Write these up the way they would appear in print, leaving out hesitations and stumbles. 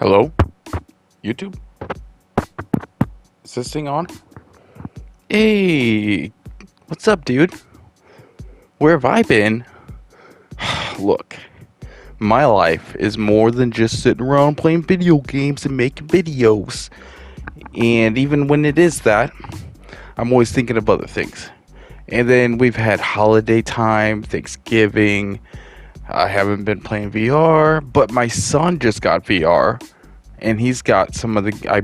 Hello, YouTube? Is this thing on? Hey, what's up, dude? Where have I been? Look, my life is more than just sitting around playing video games and making videos. And even when it is that, I'm always thinking of other things. And then we've had holiday time, Thanksgiving. I haven't been playing VR, but my son just got VR. And he's got some of the. I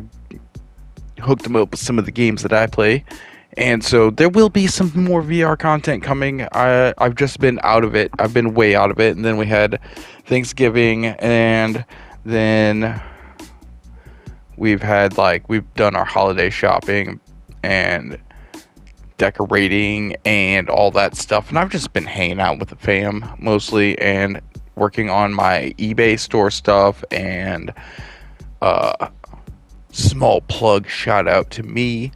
hooked him up with some of the games that I play. And so there will be some more VR content coming. I've just been out of it. I've been way out of it. And then we had Thanksgiving, and then we've done our holiday shopping and decorating and all that stuff. And I've just been hanging out with the fam mostly and working on my eBay store stuff. And small plug shout out to me,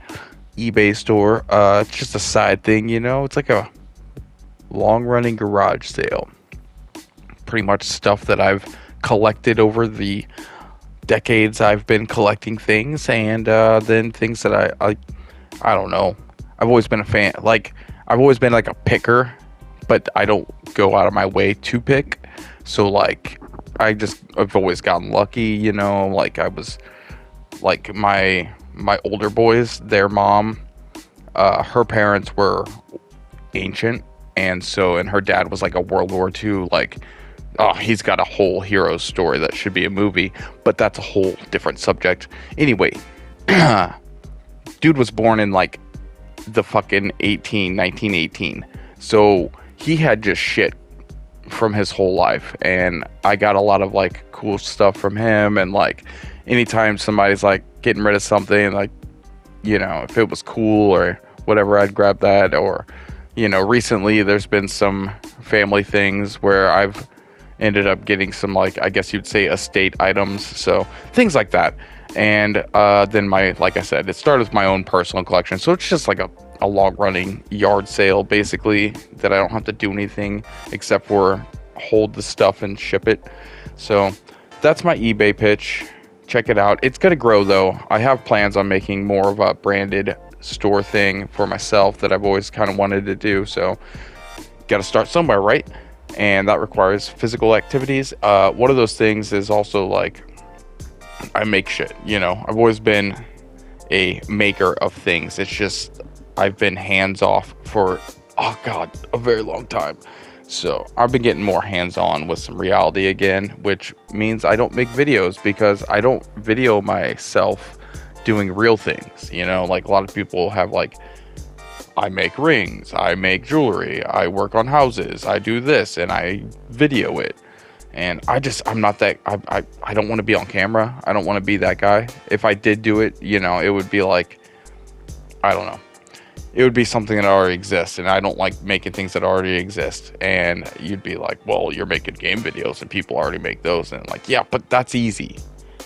eBay store. It's just a side thing, it's like a long running garage sale. Pretty much stuff that I've collected over the decades I've been collecting things, and then things that I don't know. I've always been a fan. I've always been like a picker, but I don't go out of my way to pick. So I've always gotten lucky, I was like my older boys, their mom, her parents were ancient, and her dad was like a World War II, he's got a whole hero story that should be a movie, but that's a whole different subject. Anyway, dude was born in the fucking 1918, so he had just shit from his whole life, and I got a lot of cool stuff from him. And anytime somebody's getting rid of something, if it was cool or whatever, I'd grab that. Or recently there's been some family things where I've ended up getting some I guess you'd say estate items, so things like that. And then like I said, it started with my own personal collection, so it's just a long running yard sale basically, that I don't have to do anything except for hold the stuff and ship it. So that's my eBay pitch. Check it out. It's gonna grow though. I have plans on making more of a branded store thing for myself that I've always kind of wanted to do, so gotta start somewhere, right? And that requires physical activities. One of those things is also I make shit, I've always been a maker of things. It's just I've been hands off for a very long time. So I've been getting more hands-on with some reality again, which means I don't make videos because I don't video myself doing real things. A lot of people have I make rings, I make jewelry, I work on houses, I do this, and I video it. And I'm not that, I don't want to be on camera. I don't want to be that guy. If I did do it, it would be I don't know. It would be something that already exists, and I don't like making things that already exist. And you'd be well, you're making game videos and people already make those. And yeah, but that's easy.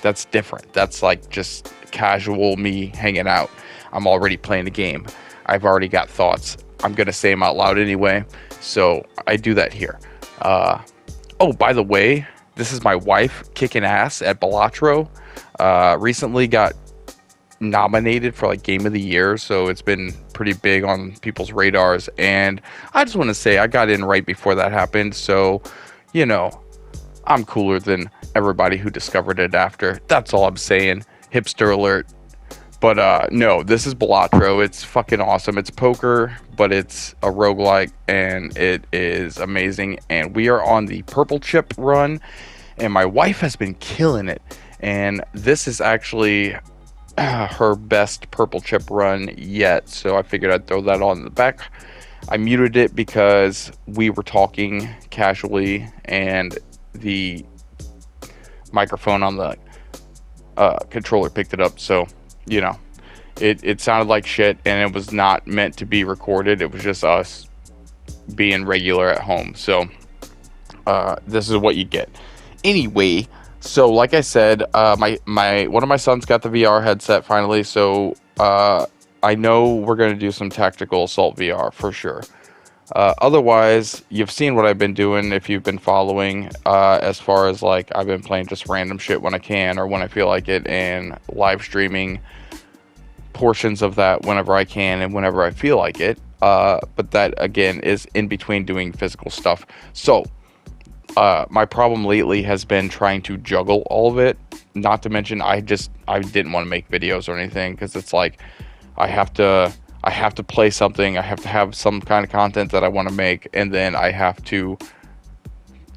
That's different. That's just casual me hanging out. I'm already playing a game. I've already got thoughts. I'm going to say them out loud anyway. So I do that here. Oh, by the way, this is my wife kicking ass at Balatro. Recently got nominated for Game of the Year, so it's been pretty big on people's radars. And I just want to say I got in right before that happened, so I'm cooler than everybody who discovered it after. That's all I'm saying. Hipster alert. But no, this is Balatro. It's fucking awesome. It's poker, but it's a roguelike, and it is amazing. And we are on the purple chip run, and my wife has been killing it. And this is actually her best purple chip run yet, so I figured I'd throw that on the back. I muted it because we were talking casually, and the microphone on the controller picked it up, so it sounded like shit, and it was not meant to be recorded. It was just us being regular at home. So this is what you get. Anyway, so like I said, my one of my sons got the VR headset finally, so I know we're gonna do some Tactical Assault VR for sure. Otherwise, you've seen what I've been doing if you've been following, as far as like I've been playing just random shit when I can or when I feel like it, and live streaming portions of that whenever I can and whenever I feel like it. But that again is in between doing physical stuff. So my problem lately has been trying to juggle all of it. Not to mention, I didn't want to make videos or anything because it's like I have to play something. I have to have some kind of content that I want to make, and then I have to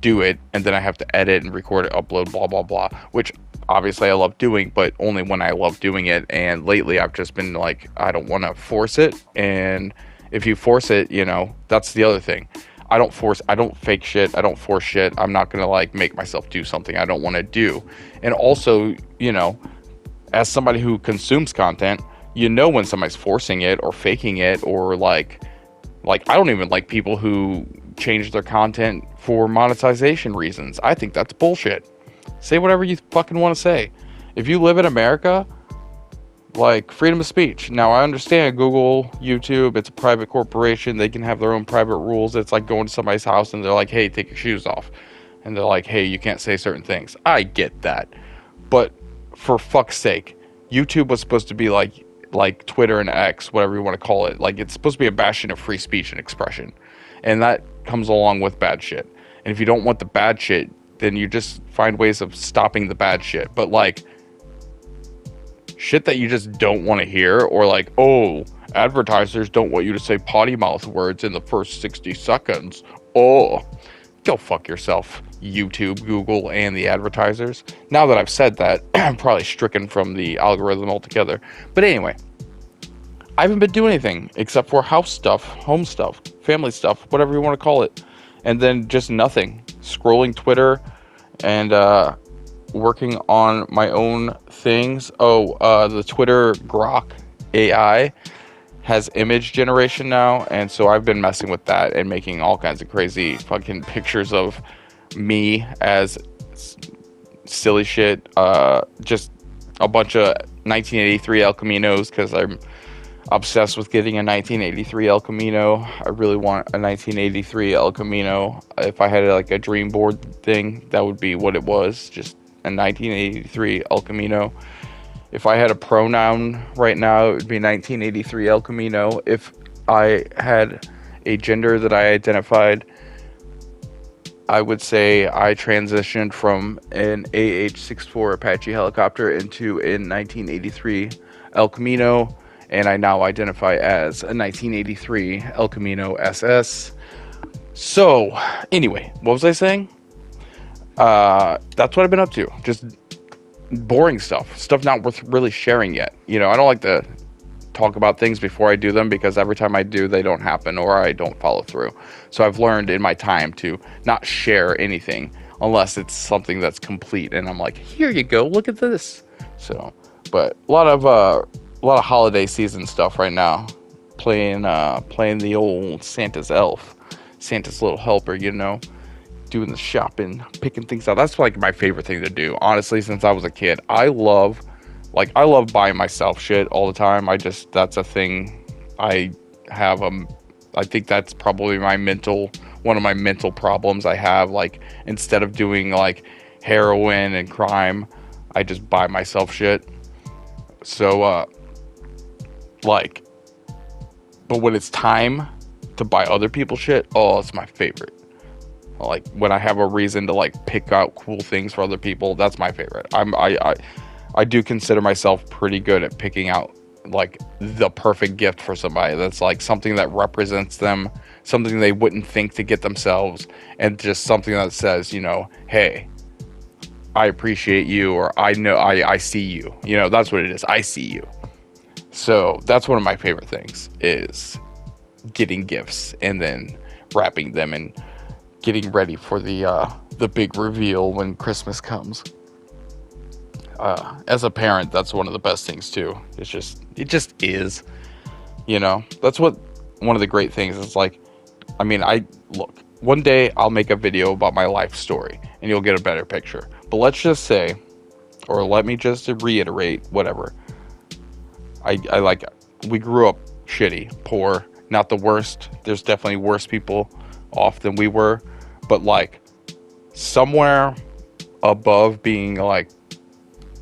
do it, and then I have to edit and record it, upload, blah blah blah. Which obviously I love doing, but only when I love doing it. And lately I've just been like, I don't want to force it. And if you force it, that's the other thing. I don't fake shit. I don't force shit. I'm not gonna like make myself do something I don't want to do. And also, as somebody who consumes content, when somebody's forcing it or faking it, or like I don't even like people who change their content for monetization reasons. I think that's bullshit. Say whatever you fucking want to say. If you live in America, like, freedom of speech. Now, I understand Google, YouTube, it's a private corporation. They can have their own private rules. It's like going to somebody's house and they're like, hey, take your shoes off. And they're like, hey, you can't say certain things. I get that. But for fuck's sake, YouTube was supposed to be like Twitter and X, whatever you want to call it. Like, it's supposed to be a bastion of free speech and expression. And that comes along with bad shit. And if you don't want the bad shit, then you just find ways of stopping the bad shit. But like, shit that you just don't want to hear, or like, oh, advertisers don't want you to say potty mouth words in the first 60 seconds. Oh, go fuck yourself, YouTube, Google, and the advertisers. Now that I've said that, I'm probably stricken from the algorithm altogether. But anyway, I haven't been doing anything except for house stuff, home stuff, family stuff, whatever you want to call it. And then just nothing. Scrolling Twitter and working on my own things. The Twitter Grok AI has image generation now, and so I've been messing with that and making all kinds of crazy fucking pictures of me as silly shit. Just a bunch of 1983 El Caminos, because I'm obsessed with getting a 1983 El Camino. I really want a 1983 El Camino. If I had like a dream board thing, that would be what it was, just a 1983 El Camino. If I had a pronoun right now, it would be 1983 El Camino. If I had a gender that I identified, I would say I transitioned from an AH-64 Apache helicopter into a 1983 El Camino, and I now identify as a 1983 El Camino SS. So, anyway, what was I saying? That's what I've been up to. Just boring stuff not worth really sharing yet. I don't like to talk about things before I do them, because every time I do, they don't happen or I don't follow through. So I've learned in my time to not share anything unless it's something that's complete and I'm like, here you go, look at this. So, but a lot of holiday season stuff right now. Playing the old Santa's elf, Santa's little helper, doing the shopping, picking things out. That's like my favorite thing to do, honestly. Since I was a kid, I love buying myself shit all the time. That's a thing I have. I think that's probably one of my mental problems I have. Like, instead of doing like heroin and crime, I just buy myself shit. So but when it's time to buy other people's shit, oh, it's my favorite. Like, when I have a reason to like pick out cool things for other people, that's my favorite. I do consider myself pretty good at picking out like the perfect gift for somebody. That's like something that represents them, something they wouldn't think to get themselves, and just something that says, hey, I appreciate you, or I know I see you. That's what it is. I see you. So that's one of my favorite things, is getting gifts and then wrapping them and getting ready for the big reveal when Christmas comes. As a parent, that's one of the best things too. It just is. That's what one of the great things is. Like, one day I'll make a video about my life story and you'll get a better picture. But let's just say, or let me just reiterate, whatever. We grew up shitty, poor, Not the worst. There's definitely worse people off than we were, but like somewhere above being like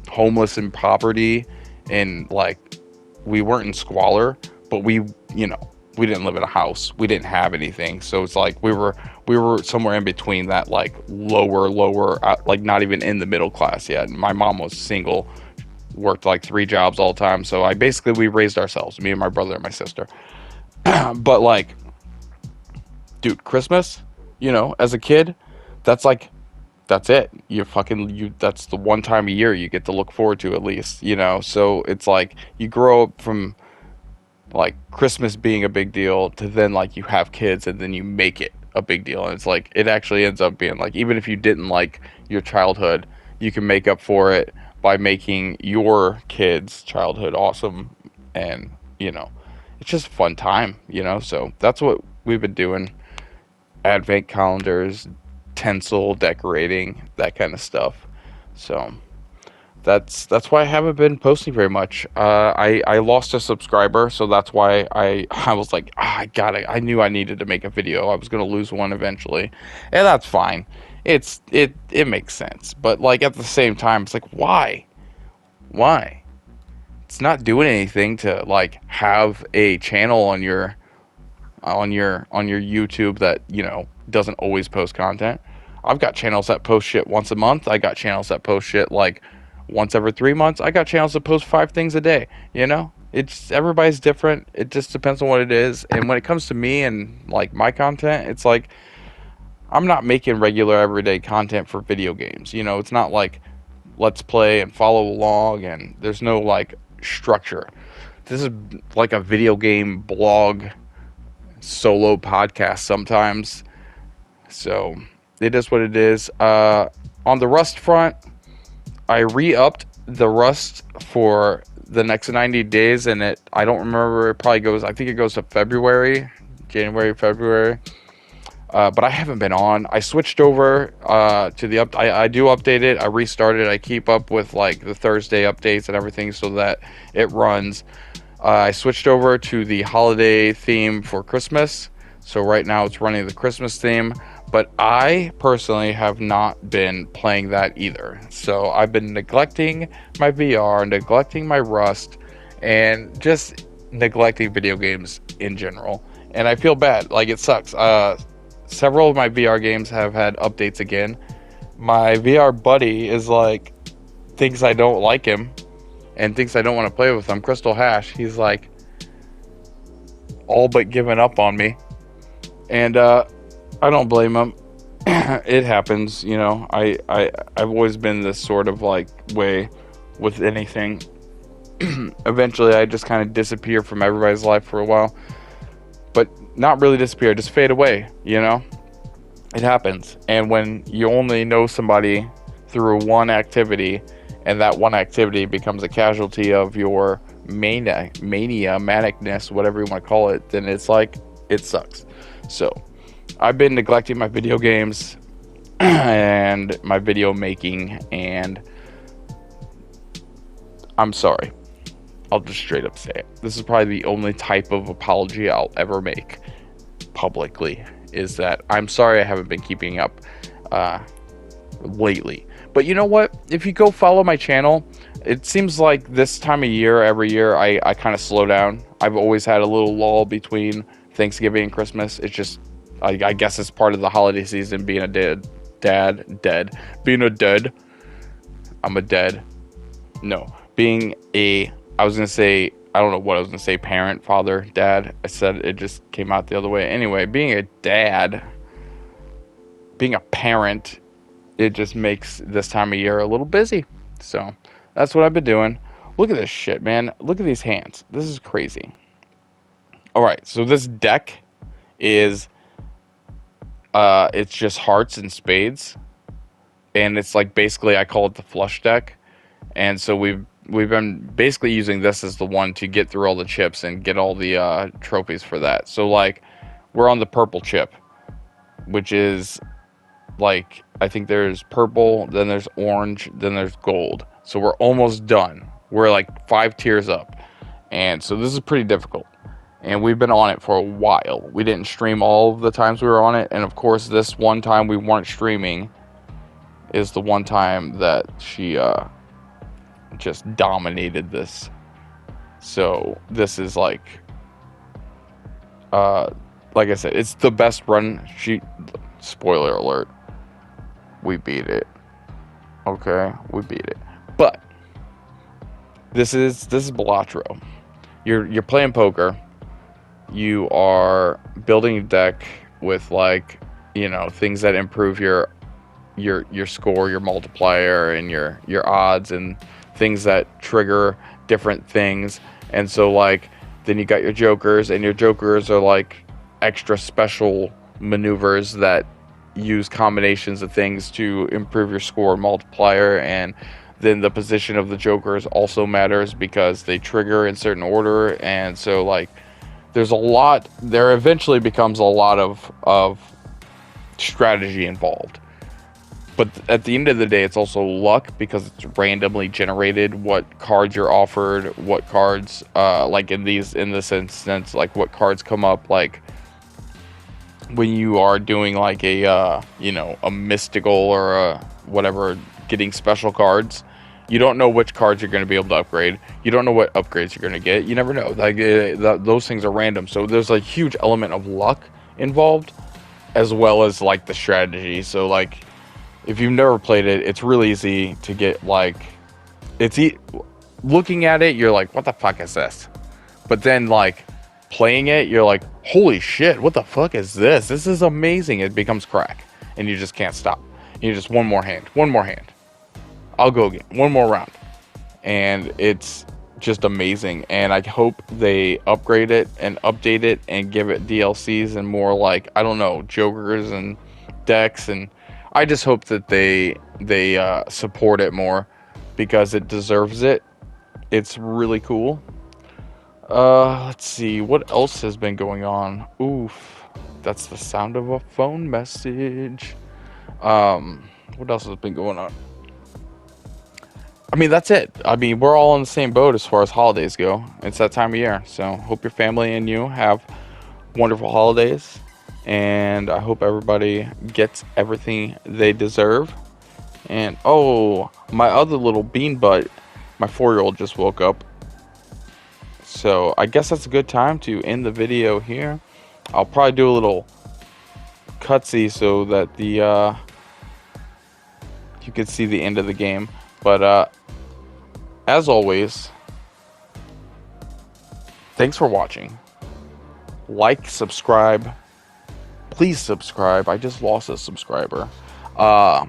homeless in poverty, and like we weren't in squalor, but we, you know, we didn't live in a house, we didn't have anything, so it's like we were somewhere in between that, like lower, like not even in the middle class yet. My mom was single, worked like 3 jobs all the time, so we raised ourselves, me and my brother and my sister. But like, dude, Christmas, you know, as a kid, that's like, that's it. That's the one time a year you get to look forward to, at least, you know. So it's like you grow up from like Christmas being a big deal to then like you have kids and then you make it a big deal. And it's like, it actually ends up being like, even if you didn't like your childhood, you can make up for it by making your kids' childhood awesome. And, you know, it's just a fun time, you know. So that's what we've been doing. Advent calendars, tinsel, decorating, that kind of stuff. So that's why I haven't been posting very much. I lost a subscriber, so that's why I was like, I knew I needed to make a video. I was gonna lose one eventually, and that's fine. It makes sense, but like at the same time, it's like, why? It's not doing anything to like have a channel on your YouTube that, you know, doesn't always post content. I've got channels that post shit once a month. I got channels that post shit like once every 3 months. I got channels that post 5 things a day. You know, it's, everybody's different. It just depends on what it is. And when it comes to me and like my content, it's like I'm not making regular everyday content for video games. You know, it's not like let's play and follow along, and there's no like structure. This is like a video game blog solo podcast sometimes. So it is what it is. On the Rust front, I re-upped the Rust for the next 90 days, and I don't remember, I think it goes to January, February. But I haven't been on. I switched over to the I do update it. I restarted. I keep up with like the Thursday updates and everything so that it runs. I switched over to the holiday theme for Christmas. So right now it's running the Christmas theme. But I personally have not been playing that either. So I've been neglecting my VR, neglecting my Rust, and just neglecting video games in general. And I feel bad. Like, it sucks. Several of my VR games have had updates again. My VR buddy is like, thinks I don't like him and thinks I don't want to play with him. Crystal Hash, he's like all but given up on me. And I don't blame him. It happens, you know. I've always been this sort of like way with anything. Eventually I just kind of disappear from everybody's life for a while. But not really disappear, just fade away, you know? It happens. And when you only know somebody through one activity, and that one activity becomes a casualty of your mania, manicness, whatever you want to call it, then it's like, it sucks. So I've been neglecting my video games and my video making, and I'm sorry. I'll just straight up say it. This is probably the only type of apology I'll ever make publicly, is that I'm sorry I haven't been keeping up lately. But you know what? If you go follow my channel, it seems like this time of year, every year, I kind of slow down. I've always had a little lull between Thanksgiving and Christmas. It's just, I guess it's part of the holiday season, being a dead. Being a dead. I'm a dead. No. Being a, I was going to say, I don't know what I was going to say, parent, father, dad. I said it just came out the other way. Anyway, being a dad, being a parent, it just makes this time of year a little busy. So that's what I've been doing. Look at this shit, man. Look at these hands. This is crazy. All right, so this deck is, it's just hearts and spades. And it's like, basically, I call it the flush deck. And so we've been basically using this as the one to get through all the chips and get all the trophies for that. So like, we're on the purple chip, which is like, I think there's purple, then there's orange, then there's gold. So we're almost done. We're like 5 tiers up. And so this is pretty difficult. and we've been on it for a while. We didn't stream all of the times we were on it, and of course this one time we weren't streaming is the one time that she just dominated this. So this is like I said, it's the best run. Spoiler alert, we beat it. Okay, we beat it. But this is Balatro. You're playing poker. You are building a deck with, like, you know, things that improve your score, your multiplier, and your odds, and things that trigger different things. And so, like, then you got your jokers, and your jokers are like extra special maneuvers that use combinations of things to improve your score and multiplier. And then the position of the jokers also matters because they trigger in certain order. And so, like, there eventually becomes a lot of strategy involved. But at the end of the day, it's also luck, because it's randomly generated what cards you're offered, what cards, like in this instance, like what cards come up, like when you are doing like a mystical or a whatever, getting special cards. You don't know which cards you're going to be able to upgrade. You don't know what upgrades you're going to get. You never know. Like those things are random. So there's a huge element of luck involved, as well as like the strategy. So like, if you've never played it, it's really easy to get like, looking at it, you're like, what the fuck is this? But then like playing it, you're like, holy shit, what the fuck is this? This is amazing. It becomes crack, and you just can't stop. You just one more hand. I'll go again, one more round, and it's just amazing. And I hope they upgrade it and update it and give it DLCs and more, like, I don't know, jokers and decks, and I just hope that they support it more, because it deserves it. It's really cool. Let's see what else has been going on. Oof, that's the sound of a phone message. What else has been going on? I mean, that's it. I mean, we're all in the same boat as far as holidays go. It's that time of year. So hope your family and you have wonderful holidays. And I hope everybody gets everything they deserve. And, oh, my other little bean butt, my 4-year-old just woke up. So I guess that's a good time to end the video here. I'll probably do a little cutsy so that you can see the end of the game. But as always, thanks for watching. Like, subscribe. Please subscribe. I just lost a subscriber. After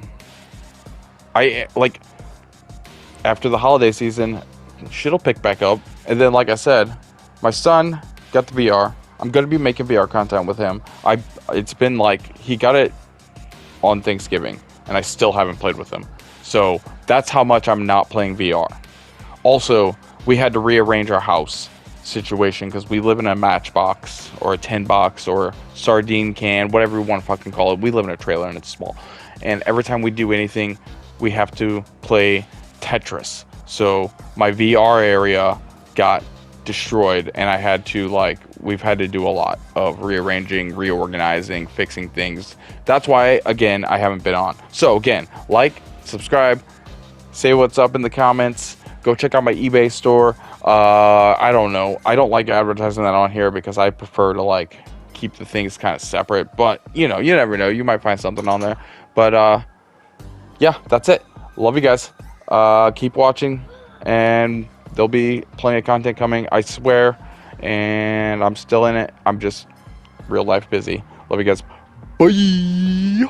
the holiday season, shit'll pick back up. And then, like I said, my son got the VR. I'm gonna be making VR content with him. It's been like, he got it on Thanksgiving, and I still haven't played with him. So that's how much I'm not playing VR. Also, we had to rearrange our house situation because we live in a matchbox or a tin box or sardine can, whatever you want to fucking call it. We live in a trailer and it's small. And every time we do anything, we have to play Tetris. So my VR area got destroyed, and we've had to do a lot of rearranging, reorganizing, fixing things. That's why, again, I haven't been on. So again, like, subscribe, say what's up in the comments, go check out my eBay store. I don't know, I don't like advertising that on here because I prefer to like keep the things kind of separate, but you know, you never know, you might find something on there. But yeah, that's it. Love you guys. Keep watching, and there'll be plenty of content coming, I swear. And I'm still in it. I'm just real life busy. Love you guys. Bye.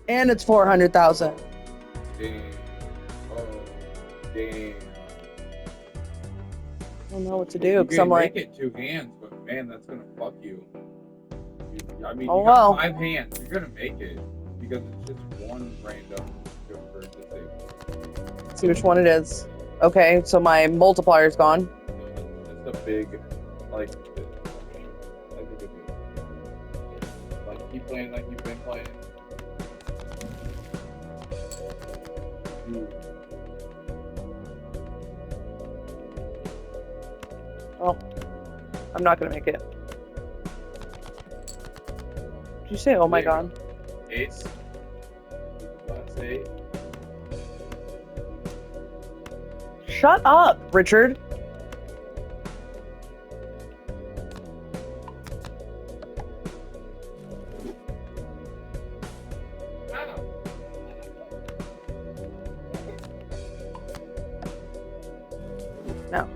And it's 400,000. Damn. Oh, damn. I don't know what to do because I'm like, make it 2 hands, but man, that's gonna fuck you. I mean, oh, you got well. 5 hands. You're gonna make it because it's just one random joker disabled. Let's see which one it is. Okay, so my multiplier's gone. It's a big, like keep playing like you've been playing. Ooh. Oh, I'm not gonna make it. Did you say, oh my god? Ace. Let's see. Shut up, Richard. No.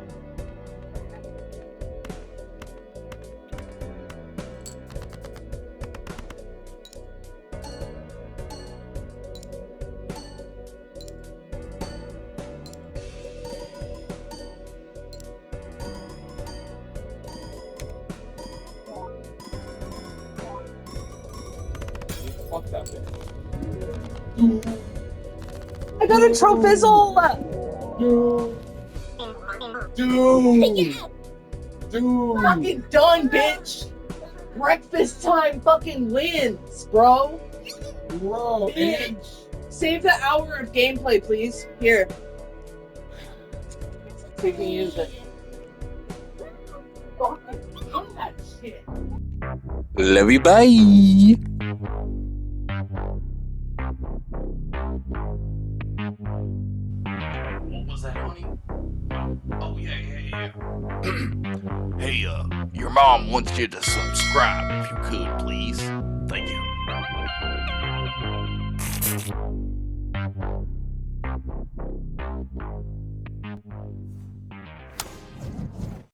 Fuck that bitch. I got a Tropizzle! Dude! Dude! Fucking done, bitch! Breakfast time fucking wins, bro! Bro, and Save the hour of gameplay, please. Here. So you can use it. Fucking do that shit. Love you, bye. What was that, honey? Oh, yeah. Hey, your mom wants you to subscribe if you could, please. Thank you.